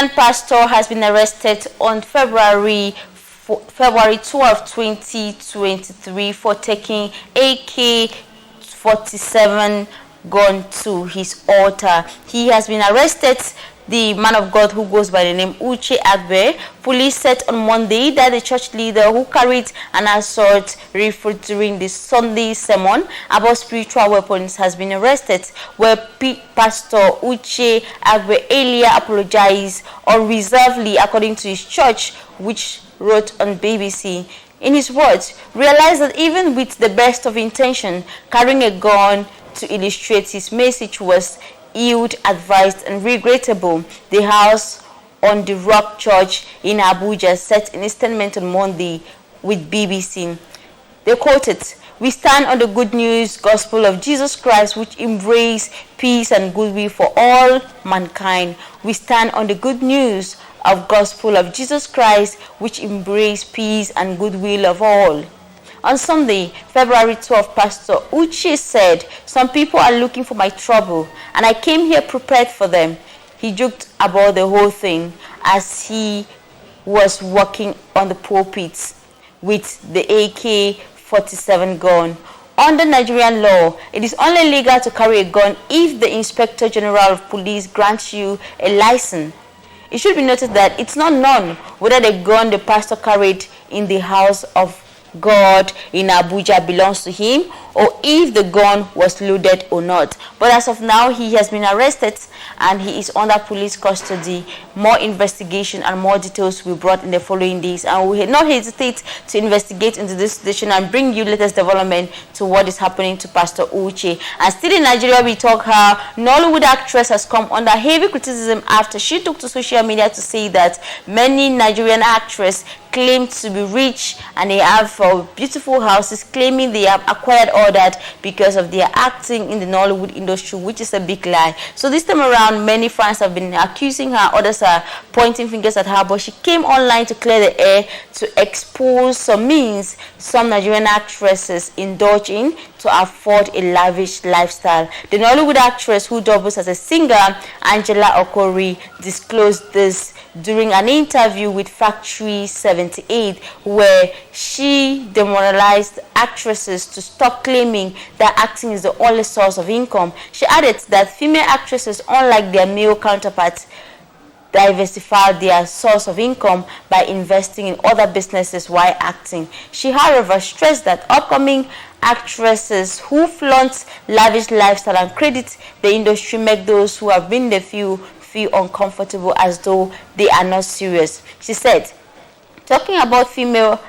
Nigerian pastor has been arrested on February 12, 2023 for taking AK-47 gun to his altar. He has been arrested. The man of God, who goes by the name Uche. Police said on Monday that the church leader who carried an assault rifle during the Sunday sermon about spiritual weapons has been arrested, where Pastor Uche earlier apologized unreservedly, according to his church, which wrote on BBC. In his words, realized that even with the best of intention, carrying a gun to illustrate his message was ill-advised and regrettable. The House on the Rock Church in Abuja said in a statement on Monday with BBC. They quoted, "We stand on the good news gospel of Jesus Christ, which embraces peace and goodwill for all mankind. We stand on the good news of gospel of Jesus Christ, which embraces peace and goodwill of all." On Sunday, February 12, Pastor Uche said, "Some people are looking for my trouble, and I came here prepared for them." He joked about the whole thing as he was walking on the pulpit with the AK-47 gun. Under Nigerian law, it is only legal to carry a gun if the Inspector General of Police grants you a license. It should be noted that it's not known whether the gun the pastor carried in the house of God in Abuja belongs to him, or if the gun was loaded or not. But as of now, he has been arrested and he is under police custody. More investigation and more details will be brought in the following days, and we will not hesitate to investigate into this situation and bring you latest development to what is happening to Pastor Uche. And still in Nigeria, we talk how Nollywood actress has come under heavy criticism after she took to social media to say that many Nigerian actresses claim to be rich and they have beautiful houses, claiming they have acquired all that because of their acting in the Nollywood industry, which is a big lie. So this time around, many fans have been accusing her, others are pointing fingers at her, but she came online to clear the air to expose some means some Nigerian actresses indulge in to afford a lavish lifestyle. The Nollywood actress who doubles as a singer, Angela Okori, disclosed this during an interview with Factory 78, where she demoralized actresses to stop claiming that acting is the only source of income. She added that female actresses, unlike their male counterparts, diversify their source of income by investing in other businesses while acting. She, however, stressed that upcoming actresses who flaunt lavish lifestyle and credit the industry make those who have been in the field feel uncomfortable, as though they are not serious. She said, talking about female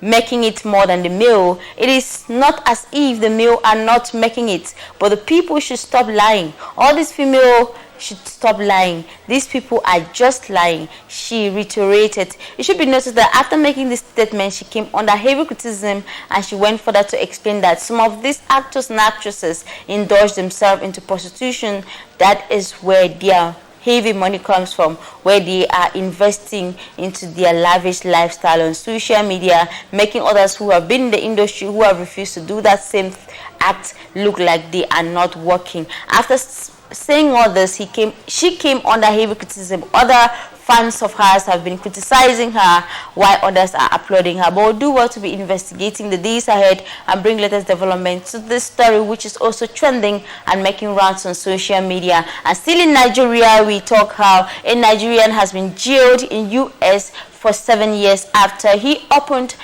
making it more than the male, it is not as if the male are not making it, but the people should stop lying. All these female should stop lying. These people are just lying, she reiterated. It should be noted that after making this statement, she came under heavy criticism, and she went further to explain that some of these actors and actresses indulge themselves into prostitution. That is where their heavy money comes from, where they are investing into their lavish lifestyle on social media, making others who have been in the industry, who have refused to do that same act, look like they are not working. After saying all this, she came under heavy criticism. Other fans of hers have been criticizing her, while others are applauding her. But we'll do well to be investigating the days ahead and bring latest development to this story, which is also trending and making rounds on social media. And still in Nigeria, we talk how a Nigerian has been jailed in US for 7 years after he opened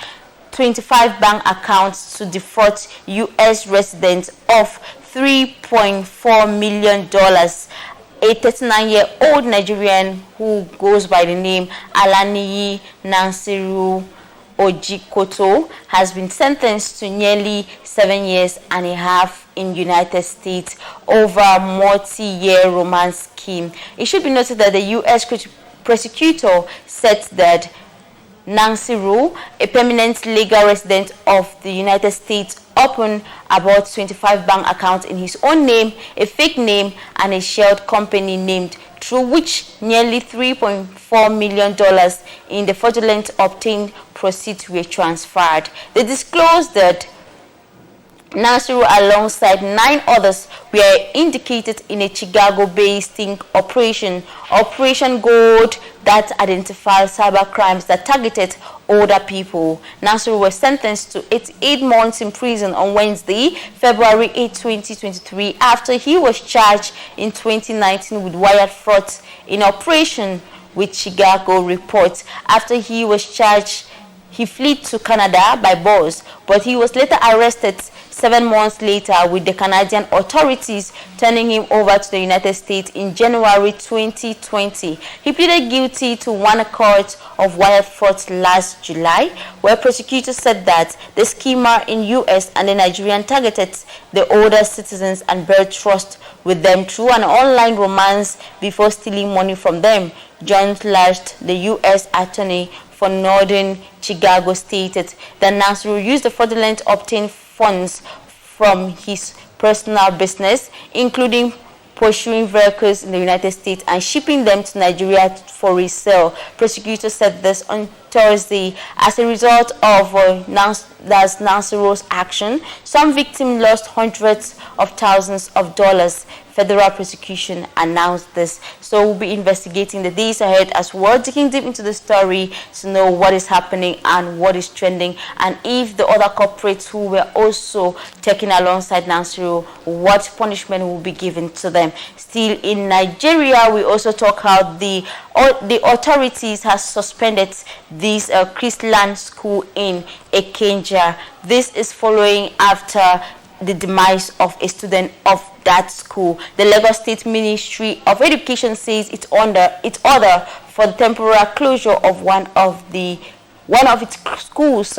25 bank accounts to defraud US residents of $3.4 million. A 39-year-old Nigerian who goes by the name Alaniyi Nansiru Ojikoto has been sentenced to nearly 7 years and a half in United States over a multi-year romance scheme. It should be noted that the U.S. prosecutor said that Nansiru, a permanent legal resident of the United States, opened about 25 bank accounts in his own name, a fake name, and a shared company named, through which nearly $3.4 million in the fraudulent obtained proceeds were transferred. They disclosed that Nansiru, alongside 9 others, were indicated in a Chicago-based sting operation, Operation Gold that identified cyber crimes that targeted older people. Nasiru was sentenced to 8 months in prison on Wednesday, February 8, 2023, after he was charged in 2019 with wire fraud in operation, with Chicago reports. After he was charged, he fled to Canada by bus, but he was later arrested 7 months later, with the Canadian authorities turning him over to the United States in January 2020. He pleaded guilty to 1 count of wire fraud last July, where prosecutors said that the schemer in U.S. and the Nigerian targeted the older citizens and built trust with them through an online romance before stealing money from them. John Last, the U.S. attorney for Northern Chicago, stated that Nasiru used the fraudulent obtained funds from his personal business, including pursuing vehicles in the United States and shipping them to Nigeria for resale. Prosecutors said this on Thursday. As a result of Nasiru's action, some victims lost hundreds of thousands of dollars. Federal prosecution announced this. So we'll be investigating the days ahead as well, digging deep into the story to know what is happening and what is trending, and if the other corporates who were also taken alongside Nasiru, what punishment will be given to them. Still in Nigeria, we also talk how the authorities have suspended this Christian school in Ekenja. This is following after the demise of a student of that school. The Lagos State Ministry of Education says its order for the temporary closure of one of its schools,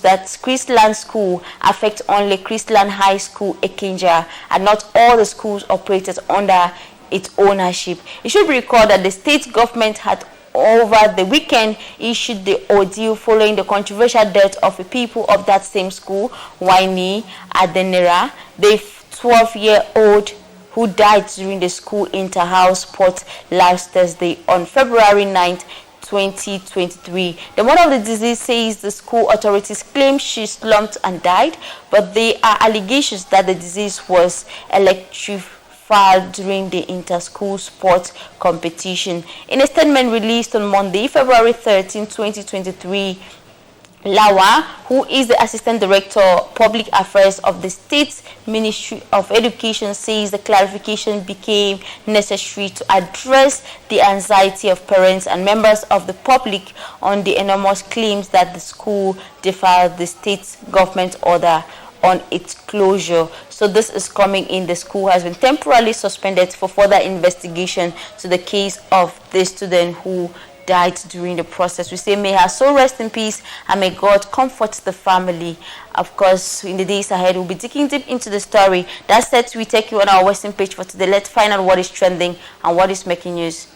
that Christian School, affects only Christian High School Ekenja, and not all the schools operated under its ownership. It should be recalled that the state government had over the weekend issued the ordeal following the controversial death of a pupil of that same school, Waini Adenera, the 12-year-old who died during the school inter-house sport last Thursday on February 9th, 2023. The mother of the deceased says the school authorities claim she slumped and died, but there are allegations that the disease was electrified during the inter-school sports competition. In a statement released on Monday, February 13, 2023, Lawa, who is the Assistant Director of Public Affairs of the State Ministry of Education, says the clarification became necessary to address the anxiety of parents and members of the public on the enormous claims that the school defied the state government order on its closure. So this is coming in. The school has been temporarily suspended for further investigation to the case of the student who died during the process. We say may her soul rest in peace and may God comfort the family. Of course, in the days ahead, we'll be digging deep into the story. That said, we take you on our Western page for today. Let's find out what is trending and what is making news.